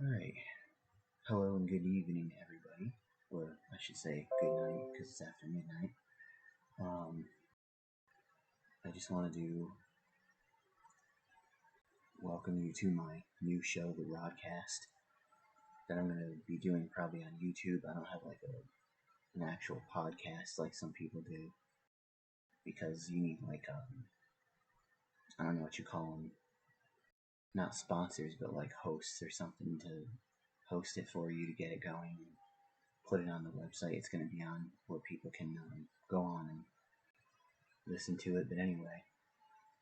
Alright, hello and good evening, everybody. Or I should say good night, because it's after midnight. I just wanted to welcome you to my new show, the Rodcast, that I'm going to be doing probably on YouTube. I don't have like an actual podcast like some people do, because you need like, I don't know what you call them, not sponsors, but like hosts or something to host it for you to get it going and put it on the website. It's going to be on where people can go on and listen to it. But anyway,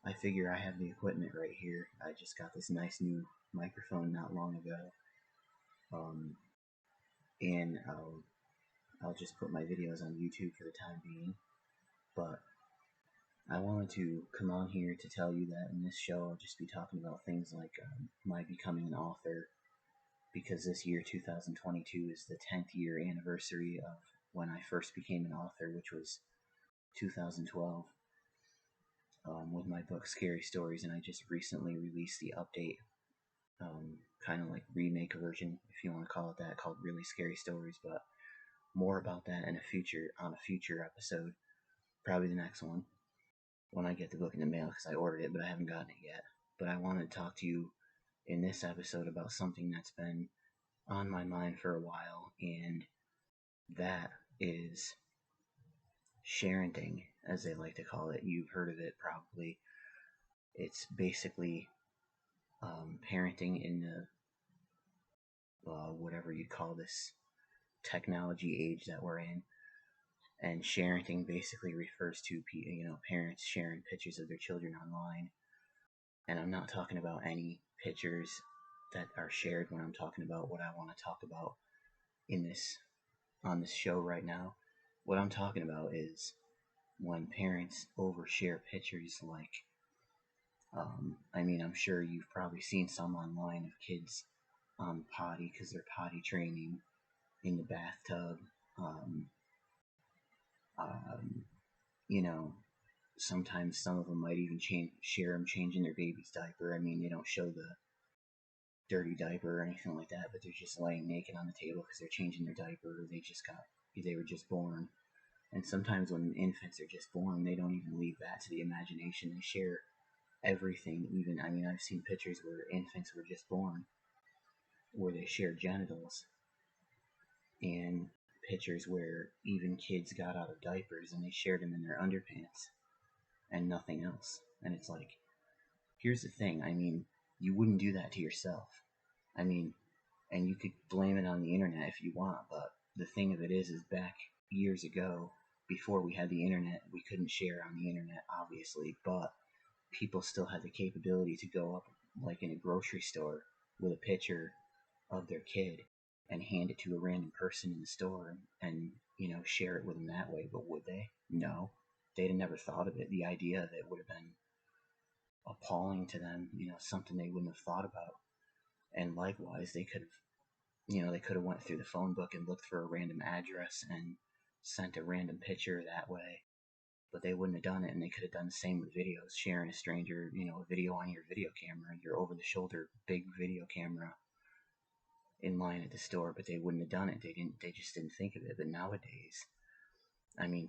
I figure I have the equipment right here. I just got this nice new microphone not long ago, um, and I'll just put my videos on YouTube for the time being. But I wanted to come on here to tell you that in this show I'll just be talking about things like my becoming an author, because this year 2022 is the 10th year anniversary of when I first became an author, which was 2012. With my book Scary Stories, and I just recently released the update, kind of like remake version, if you want to call it that, called Really Scary Stories. But more about that in a future episode, probably the next one when I get the book in the mail, because I ordered it but I haven't gotten it yet. But I wanted to talk to you in this episode about something that's been on my mind for a while, and that is sharenting, as they like to call it. You've heard of it probably. It's basically parenting in the whatever you call this technology age that we're in. And sharenting basically refers to parents sharing pictures of their children online. And I'm not talking about any pictures that are shared when I'm talking about what I want to talk about in this on this show right now. What I'm talking about is when parents overshare pictures, like I'm sure you've probably seen some online of kids on potty because they're potty training in the bathtub. Um, um, you know, Sometimes some of them might even share them changing their baby's diaper. I mean, they don't show the dirty diaper or anything like that, but they're just laying naked on the table because they're changing their diaper, or they were just born. And sometimes when infants are just born, they don't even leave that to the imagination. They share everything. Even, I've seen pictures where infants were just born, where they share genitals, and pictures where even kids got out of diapers and they shared them in their underpants and nothing else. And it's like, here's the thing. You wouldn't do that to yourself. I mean, and you could blame it on the internet if you want, but the thing of it is back years ago, before we had the internet, we couldn't share on the internet, obviously, but people still had the capability to go up, like in a grocery store, with a picture of their kid and hand it to a random person in the store and share it with them that way. But would they? No. They'd have never thought of it. The idea of it would have been appalling to them, something they wouldn't have thought about. And likewise, they could have went through the phone book and looked for a random address and sent a random picture that way. But they wouldn't have done it, and they could have done the same with videos, sharing a stranger, a video on your video camera, your over-the-shoulder big video camera in line at the store, but they wouldn't have done it. They just didn't think of it. But nowadays,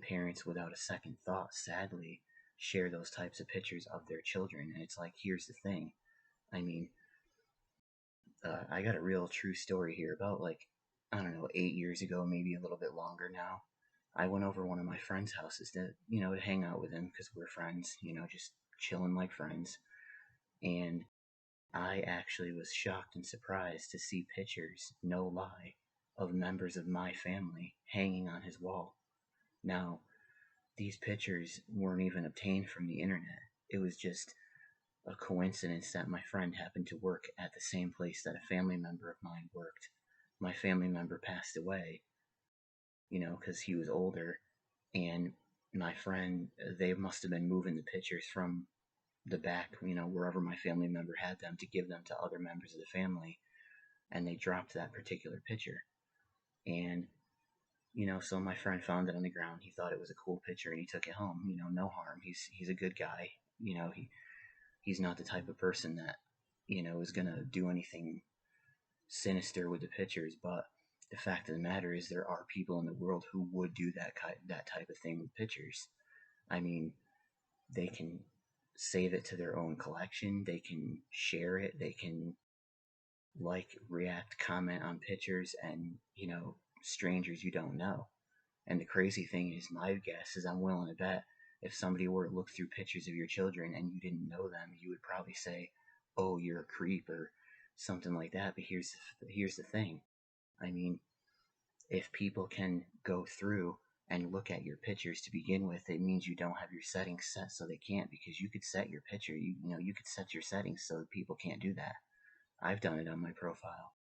parents without a second thought, sadly, share those types of pictures of their children. And it's like, here's the thing. I mean, I got a real true story here about, like, I don't know, 8 years ago, maybe a little bit longer now. I went over one of my friend's houses to hang out with him because we're friends, just chilling like friends. And I actually was shocked and surprised to see pictures, no lie, of members of my family hanging on his wall. Now, these pictures weren't even obtained from the internet. It was just a coincidence that my friend happened to work at the same place that a family member of mine worked. My family member passed away, because he was older, and my friend, they must have been moving the pictures from the back, wherever my family member had them, to give them to other members of the family, and they dropped that particular picture. And so my friend found it on the ground. He thought it was a cool picture, and he took it home. No harm. He's a good guy. He's not the type of person that is gonna do anything sinister with the pictures, but the fact of the matter is there are people in the world who would do that type of thing with pictures. I mean, they can save it to their own collection, they can share it, they can like, react, comment on pictures, and strangers you don't know. And the crazy thing is, my guess is I'm willing to bet if somebody were to look through pictures of your children and you didn't know them, you would probably say, "Oh, you're a creep" or something like that. But here's the thing. I mean, if people can go through and look at your pictures to begin with, it means you don't have your settings set so they can't, because you could set your picture, you could set your settings so that people can't do that. I've done it on my profile.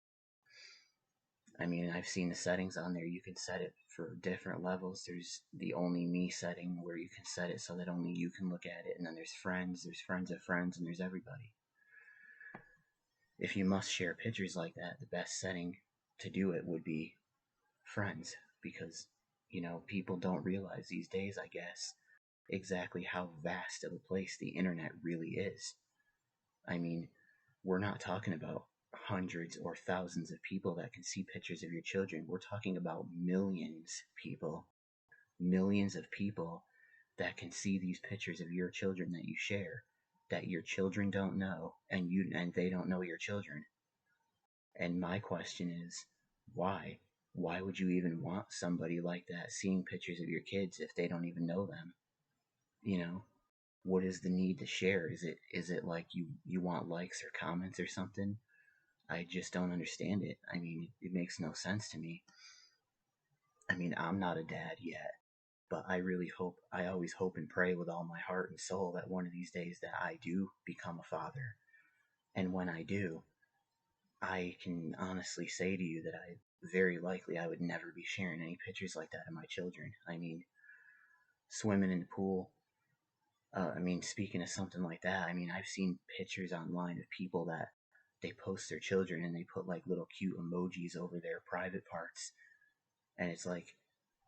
I mean, I've seen the settings on there. You can set it for different levels. There's the only me setting where you can set it so that only you can look at it. And then there's friends of friends, and there's everybody. If you must share pictures like that, the best setting to do it would be friends, because, people don't realize these days, I guess, exactly how vast of a place the internet really is. I mean, we're not talking about hundreds or thousands of people that can see pictures of your children. We're talking about millions of people that can see these pictures of your children that you share, that your children don't know, and they don't know your children. And my question is, why? Why would you even want somebody like that seeing pictures of your kids if they don't even know them? You know, what is the need to share? Is it like you want likes or comments or something? I just don't understand it. I mean, it makes no sense to me. I mean, I'm not a dad yet, but I always hope and pray with all my heart and soul that one of these days that I do become a father. And when I do, I can honestly say to you that I would never be sharing any pictures like that of my children. I mean, swimming in the pool. I mean, speaking of something like that, I mean, I've seen pictures online of people that they post their children and they put like little cute emojis over their private parts, and it's like,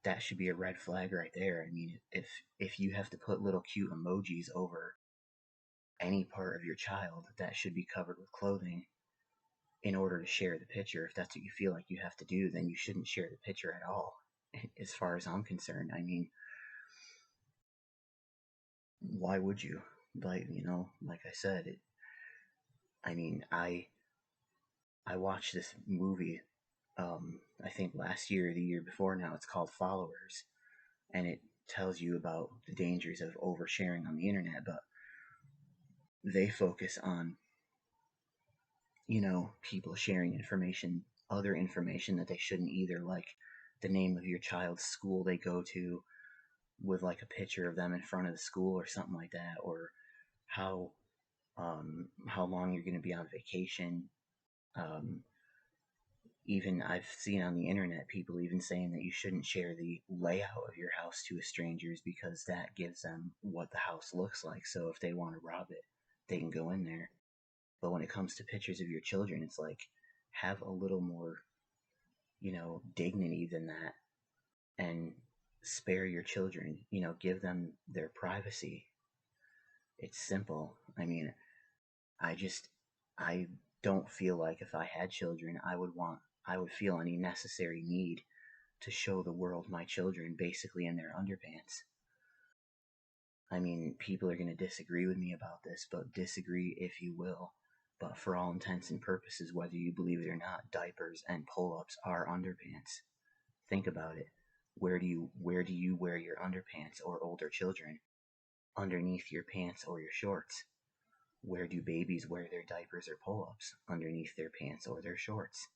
that should be a red flag right there. I mean, if you have to put little cute emojis over any part of your child that should be covered with clothing in order to share the picture, if that's what you feel like you have to do, then you shouldn't share the picture at all. As far as I'm concerned, I mean, why would you? Like, like I said, I mean, I watched this movie, I think last year or the year before now. It's called Followers, and it tells you about the dangers of oversharing on the internet, but they focus on, people sharing other information that they shouldn't either, like the name of your child's school they go to with like a picture of them in front of the school or something like that, or how how long you're going to be on vacation. Um, Even I've seen on the internet people even saying that you shouldn't share the layout of your house to strangers because that gives them what the house looks like. So if they want to rob it, they can go in there. But when it comes to pictures of your children, it's like, have a little more, dignity than that, and spare your children, give them their privacy. It's simple. I mean, I just, I don't feel like if I had children, I would feel any necessary need to show the world my children basically in their underpants. I mean, people are going to disagree with me about this, but disagree if you will. But for all intents and purposes, whether you believe it or not, diapers and pull-ups are underpants. Think about it. Where do you wear your underpants, or older children? Underneath your pants or your shorts. Where do babies wear their diapers or pull-ups? Underneath their pants or their shorts.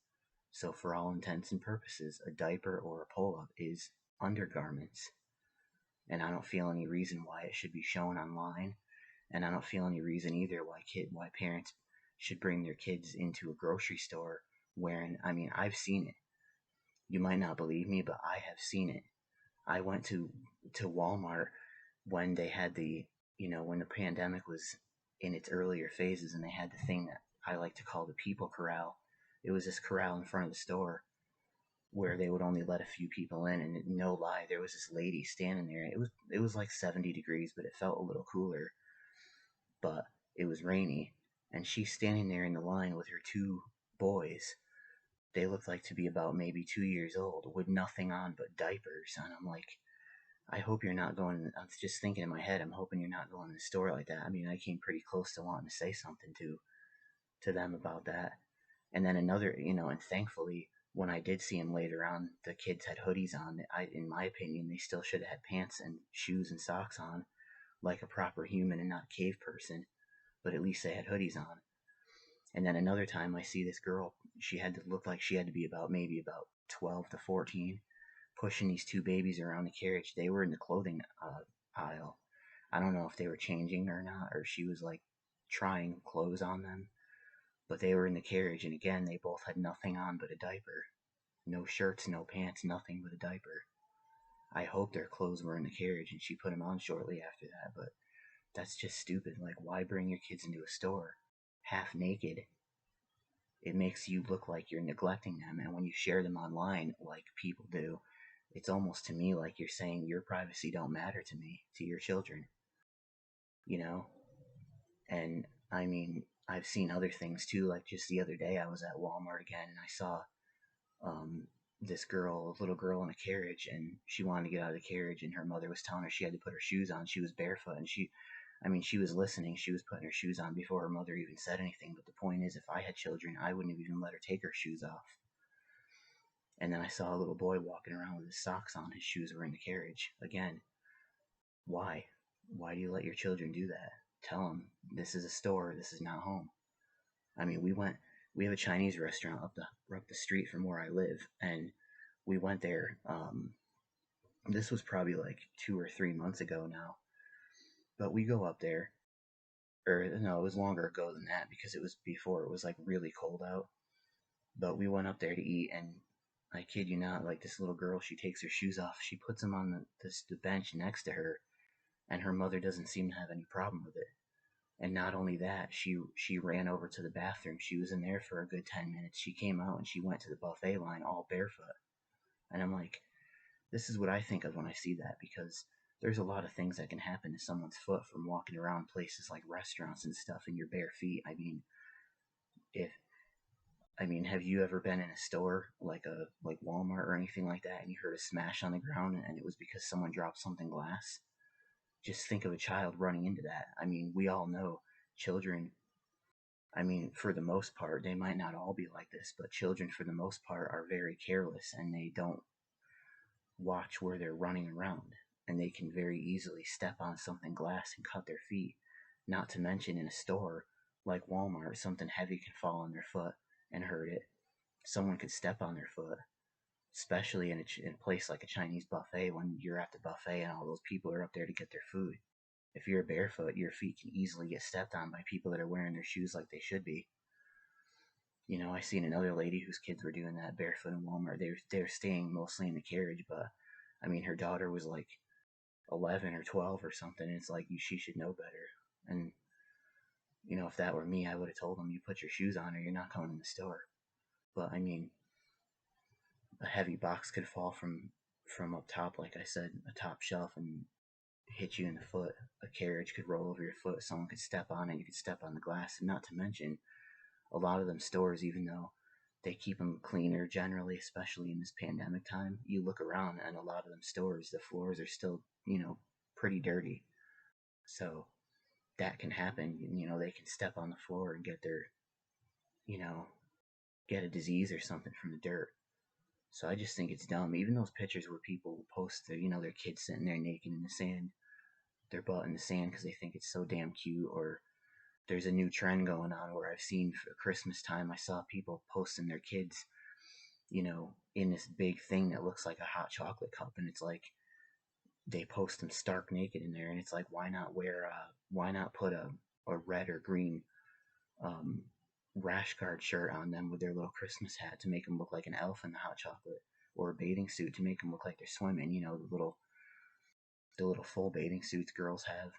So for all intents and purposes, a diaper or a pull-up is undergarments. And I don't feel any reason why it should be shown online. And I don't feel any reason either why parents should bring their kids into a grocery store wearing. I mean, I've seen it. You might not believe me, but I have seen it. I went to Walmart when they had when the pandemic was in its earlier phases, and they had the thing that I like to call the people corral. It was this corral in front of the store where they would only let a few people in, and no lie, there was this lady standing there. It was like 70 degrees, but it felt a little cooler. But it was rainy, and she's standing there in the line with her two boys, They looked like to be about maybe 2 years old with nothing on but diapers. And I'm like, I hope you're not going. I'm just thinking in my head, I'm hoping you're not going to the store like that. I mean, I came pretty close to wanting to say something to them about that. And then another, and thankfully, when I did see them later on, the kids had hoodies on. In my opinion, they still should have had pants and shoes and socks on, like a proper human and not a cave person. But at least they had hoodies on. And then another time, I see this girl. She had to look like she had to be maybe about 12 to 14, pushing these two babies around the carriage. They were in the clothing aisle. I don't know if they were changing or not, or she was like trying clothes on them, but they were in the carriage, and again, they both had nothing on but a diaper. No shirts, no pants, nothing but a diaper. I hope their clothes were in the carriage, and she put them on shortly after that, but that's just stupid. Like, why bring your kids into a store half naked? It makes you look like you're neglecting them, and when you share them online, like people do, it's almost to me like you're saying your privacy don't matter to me, to your children, you know? And I mean, I've seen other things too. Like just the other day, I was at Walmart again, and I saw um, this girl, a little girl in a carriage, and she wanted to get out of the carriage, and her mother was telling her she had to put her shoes on. She was barefoot, and she was listening. She was putting her shoes on before her mother even said anything. But the point is, if I had children, I wouldn't have even let her take her shoes off. And then I saw a little boy walking around with his socks on. His shoes were in the carriage. Again, why? Why do you let your children do that? Tell them this is a store. This is not home. I mean, we have a Chinese restaurant up the street from where I live, and we went there. This was probably like 2 or 3 months ago now, but we go up there, or no, it was longer ago than that because it was before it was like really cold out. But we went up there to eat, and I kid you not, like this little girl, she takes her shoes off, she puts them on the bench next to her, and her mother doesn't seem to have any problem with it. And not only that, she ran over to the bathroom. She was in there for a good 10 minutes. She came out and she went to the buffet line all barefoot. And I'm like, this is what I think of when I see that, because there's a lot of things that can happen to someone's foot from walking around places like restaurants and stuff in your bare feet. If have you ever been in a store like Walmart or anything like that, and you heard a smash on the ground and it was because someone dropped something glass? Just think of a child running into that. I mean, we all know children. I mean, for the most part, they might not all be like this, but children, for the most part, are very careless and they don't watch where they're running around. And they can very easily step on something glass and cut their feet. Not to mention in a store like Walmart, something heavy can fall on their foot and hurt it. Someone could step on their foot, especially in a place like a Chinese buffet when you're at the buffet and all those people are up there to get their food. If you're barefoot, your feet can easily get stepped on by people that are wearing their shoes like they should be. I seen another lady whose kids were doing that barefoot in Walmart. They were staying mostly in the carriage, but I mean, her daughter was like 11 or 12 or something. And it's like she should know better. And if that were me, I would have told them, you put your shoes on or you're not going in the store. But I mean, a heavy box could fall from up top, like I said, a top shelf, and hit you in the foot. A carriage could roll over your foot. Someone could step on it. You could step on the glass. And not to mention, a lot of them stores, even though they keep them cleaner generally, especially in this pandemic time, you look around and a lot of them stores, the floors are still, pretty dirty. So that can happen. They can step on the floor and you know, get a disease or something from the dirt. So I just think it's dumb. Even those pictures where people post their kids sitting there naked in the sand, their butt in the sand because they think it's so damn cute. Or there's a new trend going on where I've seen for Christmas time, I saw people posting their kids, in this big thing that looks like a hot chocolate cup, and it's like they post them stark naked in there, and it's like, why not put a red or green um, rash guard shirt on them with their little Christmas hat to make them look like an elf in the hot chocolate, or a bathing suit to make them look like they're swimming. The little full bathing suits girls have.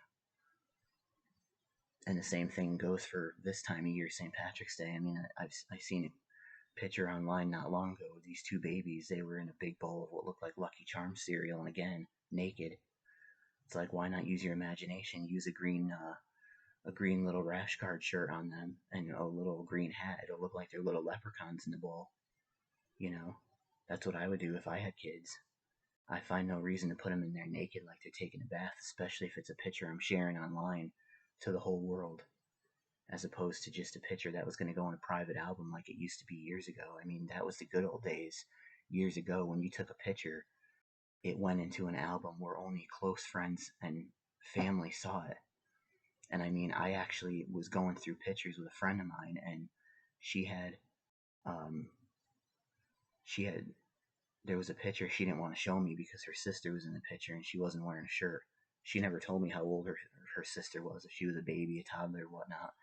And the same thing goes for this time of year, St. Patrick's Day. I mean, I've seen a picture online not long ago with these two babies. They were in a big bowl of what looked like Lucky Charms cereal, and again, naked. It's like, why not use your imagination? Use a green little rash guard shirt on them and a little green hat. It'll look like they're little leprechauns in the bowl. You know, that's what I would do if I had kids. I find no reason to put them in there naked like they're taking a bath, especially if it's a picture I'm sharing online to the whole world, as opposed to just a picture that was going to go in a private album like it used to be years ago. I mean, that was the good old days. Years ago, when you took a picture, it went into an album where only close friends and family saw it. And I mean, I actually was going through pictures with a friend of mine, and she had, um, she had, there was a picture she didn't want to show me because her sister was in the picture and she wasn't wearing a shirt. She never told me how old her sister was, if she was a baby, a toddler, whatnot.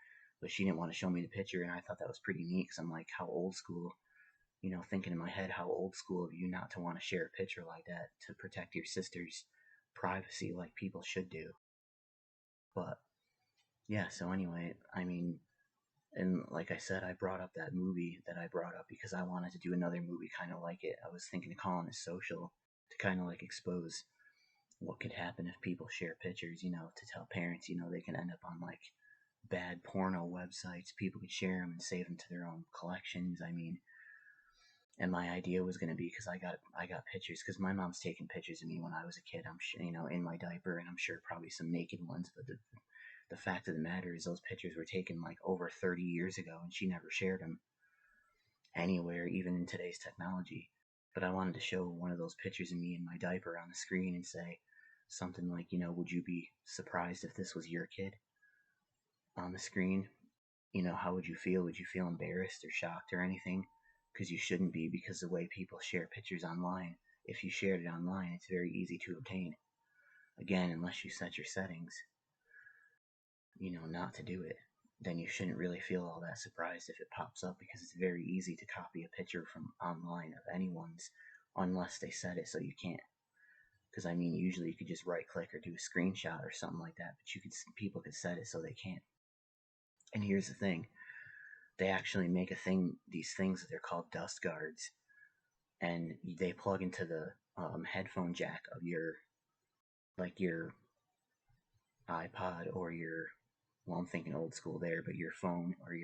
But she didn't want to show me the picture, and I thought that was pretty neat because I'm like, how old school, thinking in my head, how old school of you not to want to share a picture like that to protect your sister's privacy like people should do. But yeah, so anyway, I mean, and like I said, I brought up that movie that I brought up because I wanted to do another movie kind of like it. I was thinking of calling it Social to kind of like expose what could happen if people share pictures, to tell parents, they can end up on like bad porno websites. People could share them and save them to their own collections. I mean, and my idea was going to be because I got pictures because my mom's taking pictures of me when I was a kid. I'm sure, in my diaper, and I'm sure probably some naked ones. But the fact of the matter is, those pictures were taken like over 30 years ago, and she never shared them anywhere, even in today's technology. But I wanted to show one of those pictures of me in my diaper on the screen and say something like, would you be surprised if this was your kid on the screen? How would you feel? Would you feel embarrassed or shocked or anything? Because you shouldn't be, because the way people share pictures online, if you shared it online, it's very easy to obtain. Again, unless you set your settings, not to do it, then you shouldn't really feel all that surprised if it pops up, because it's very easy to copy a picture from online of anyone's, unless they set it so you can't. Because I mean, usually you could just right click or do a screenshot or something like that, but people could set it so they can't. And here's the thing: they actually make these things that they're called dust guards, and they plug into the headphone jack of your iPod or I'm thinking old school there, but your phone or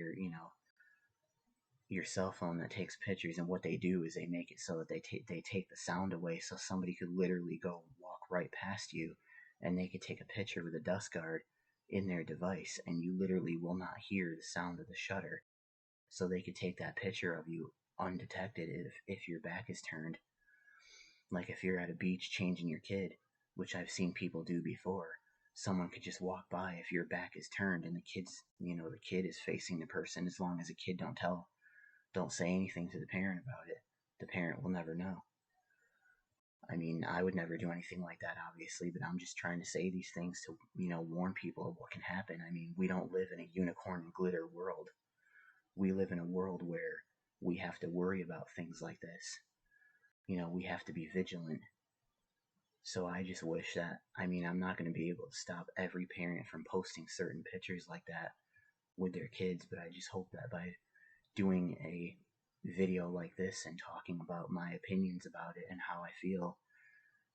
your cell phone that takes pictures. And what they do is they make it so that they take the sound away, so somebody could literally go walk right past you and they could take a picture with a dust guard in their device, and you literally will not hear the sound of the shutter, so they could take that picture of you undetected if your back is turned. Like if you're at a beach changing your kid, which I've seen people do before, someone could just walk by if your back is turned and the kid is facing the person. As long as the kid don't say anything to the parent about it, the parent will never know. I mean, I would never do anything like that, obviously, but I'm just trying to say these things to, warn people of what can happen. I mean, we don't live in a unicorn and glitter world. We live in a world where we have to worry about things like this. We have to be vigilant. So I just wish that, I mean, I'm not going to be able to stop every parent from posting certain pictures like that with their kids, but I just hope that by doing a video like this and talking about my opinions about it and how I feel,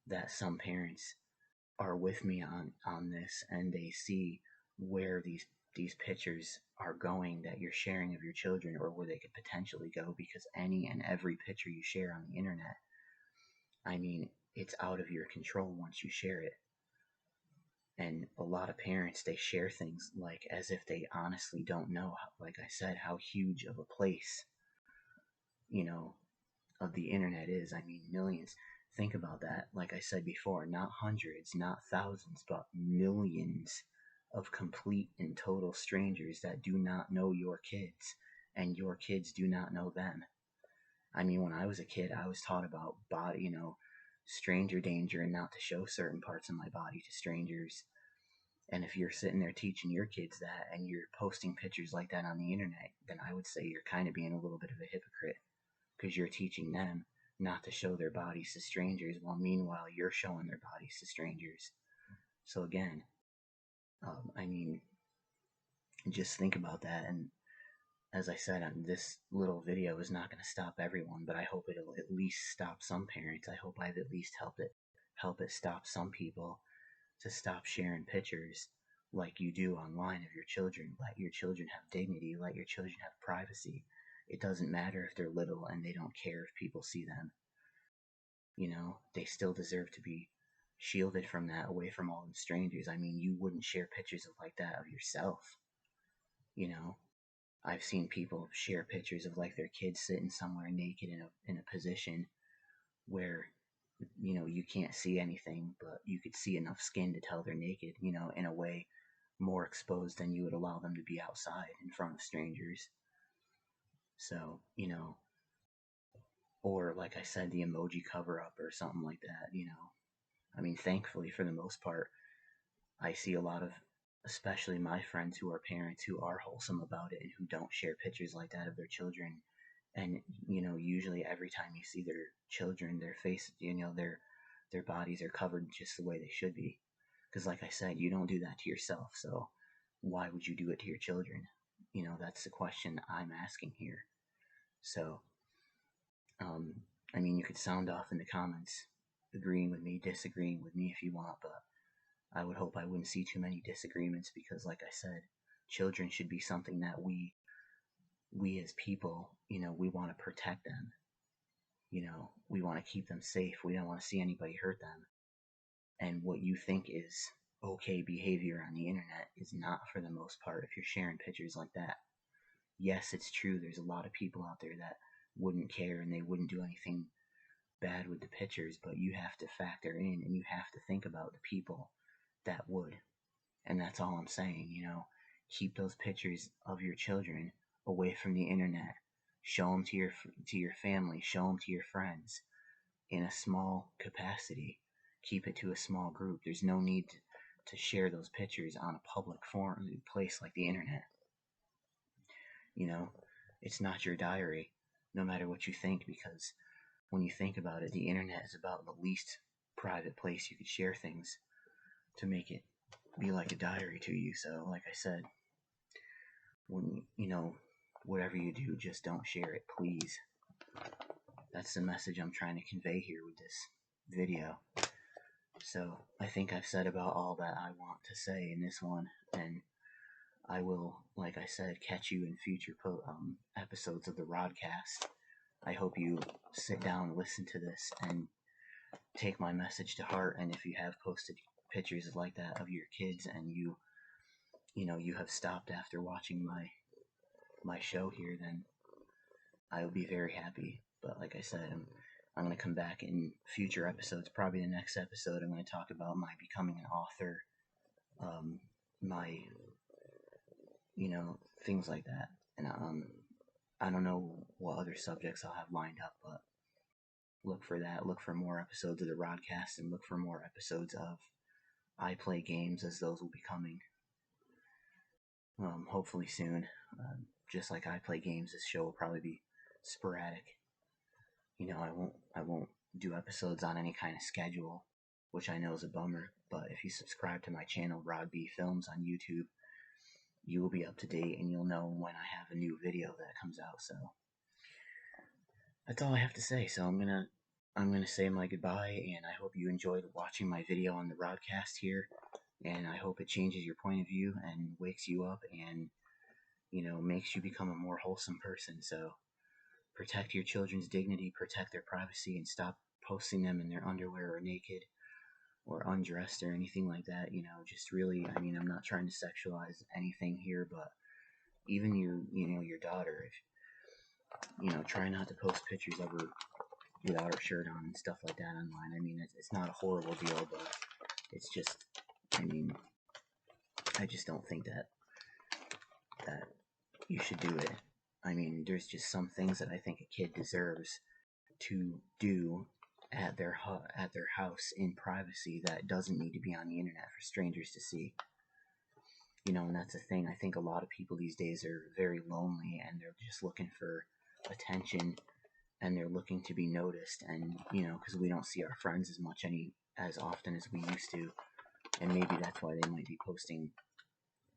that some parents are with me on this, and they see where these pictures are going that you're sharing of your children, or where they could potentially go, because any and every picture you share on the internet, I mean, it's out of your control once you share it. And a lot of parents, they share things like as if they honestly don't know, like I said, how huge of a place, you know, of the internet is. I mean, millions. Think about that. Like I said before, not hundreds, not thousands, but millions of complete and total strangers that do not know your kids, and your kids do not know them. I mean, when I was a kid, I was taught about body, stranger danger, and not to show certain parts of my body to strangers. And if you're sitting there teaching your kids that, and you're posting pictures like that on the internet, then I would say you're kind of being a little bit of a hypocrite, because you're teaching them not to show their bodies to strangers, while meanwhile you're showing their bodies to strangers. So again, I mean, just think about that. And as I said, this little video is not going to stop everyone, but I hope it'll at least stop some parents. I hope I've at least help it stop some people to stop sharing pictures like you do online of your children. Let your children have dignity. Let your children have privacy. it doesn't matter if they're little and they don't care if people see them. They still deserve to be shielded from that, away from all the strangers. I mean, you wouldn't share pictures like that of yourself. You know, I've seen people share pictures of like their kids sitting somewhere naked in a position where you can't see anything, but you could see enough skin to tell they're naked. In a way more exposed than you would allow them to be outside in front of strangers. So or like I said, the emoji cover up or something like that. I mean, thankfully for the most part, I see a lot of, especially my friends who are parents, who are wholesome about it and who don't share pictures like that of their children. And usually every time you see their children, their face, their bodies are covered just the way they should be. Because like I said, you don't do that to yourself, so why would you do it to your children? That's the question I'm asking here. So I mean, you could sound off in the comments, agreeing with me, disagreeing with me if you want, but I would hope I wouldn't see too many disagreements, because like I said, children should be something that we as people, we want to protect them. We want to keep them safe. We don't want to see anybody hurt them. And what you think is okay behavior on the internet is not, for the most part, if you're sharing pictures like that. Yes, it's true, there's a lot of people out there that wouldn't care and they wouldn't do anything bad with the pictures, but you have to factor in and you have to think about the people that would. And that's all I'm saying. Keep those pictures of your children away from the internet. Show them to your family, show them to your friends in a small capacity. Keep it to a small group. There's no need to share those pictures on a public forum place like the internet. It's not your diary, no matter what you think, because when you think about it, the internet is about the least private place you could share things to make it be like a diary to you. So like I said, when whatever you do, just don't share it, please. That's the message I'm trying to convey here with this video. So I think I've said about all that I want to say in this one, and I will, like I said, catch you in future episodes of the Rodcast. I hope you sit down and listen to this and take my message to heart. And if you have posted pictures like that of your kids and you have stopped after watching my show here, then I will be very happy. But like I said, I'm going to come back in future episodes. Probably the next episode, I'm going to talk about my becoming an author, my things like that. And I don't know what other subjects I'll have lined up, but look for that. Look for more episodes of the Rodcast, and look for more episodes of I Play Games, as those will be coming. Hopefully soon. Just like I Play Games, this show will probably be sporadic. I won't do episodes on any kind of schedule, which I know is a bummer. But if you subscribe to my channel, Rod B Films, on YouTube, you will be up to date and you'll know when I have a new video that comes out. So that's all I have to say. So I'm gonna say my goodbye, and I hope you enjoyed watching my video on the Rodcast here, and I hope it changes your point of view and wakes you up and makes you become a more wholesome person. So protect your children's dignity, protect their privacy, and stop posting them in their underwear or naked or undressed or anything like that. Just really, I mean, I'm not trying to sexualize anything here, but even your daughter, if try not to post pictures of her without her shirt on and stuff like that online. I mean, it's not a horrible deal, but it's just, I mean, I just don't think that you should do it. I mean, there's just some things that I think a kid deserves to do at their house in privacy that doesn't need to be on the internet for strangers to see. And that's the thing. I think a lot of people these days are very lonely, and they're just looking for attention, and they're looking to be noticed, and because we don't see our friends as often as we used to, and maybe that's why they might be posting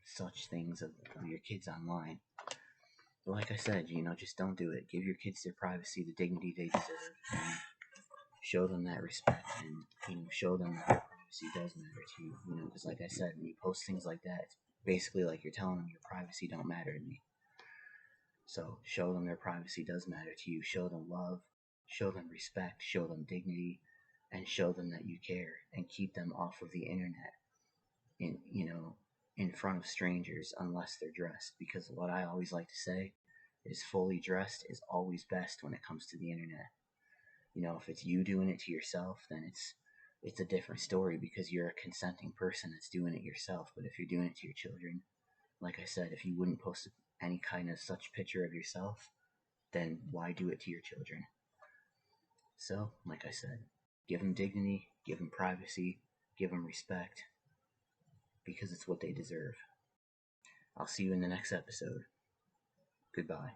such things of your kids online. But like I said, just don't do it. Give your kids their privacy, the dignity they deserve, and show them that respect, and show them that their privacy does matter to you. Because like I said, when you post things like that, it's basically like you're telling them your privacy don't matter to me. So show them their privacy does matter to you. Show them love, show them respect, show them dignity, and show them that you care, and keep them off of the internet in front of strangers unless they're dressed. Because what I always like to say is fully dressed is always best when it comes to the internet. If it's you doing it to yourself, then it's a different story because you're a consenting person that's doing it yourself. But if you're doing it to your children, like I said, if you wouldn't post any kind of such picture of yourself, then why do it to your children? So, like I said, give them dignity, give them privacy, give them respect, because it's what they deserve. I'll see you in the next episode. Goodbye.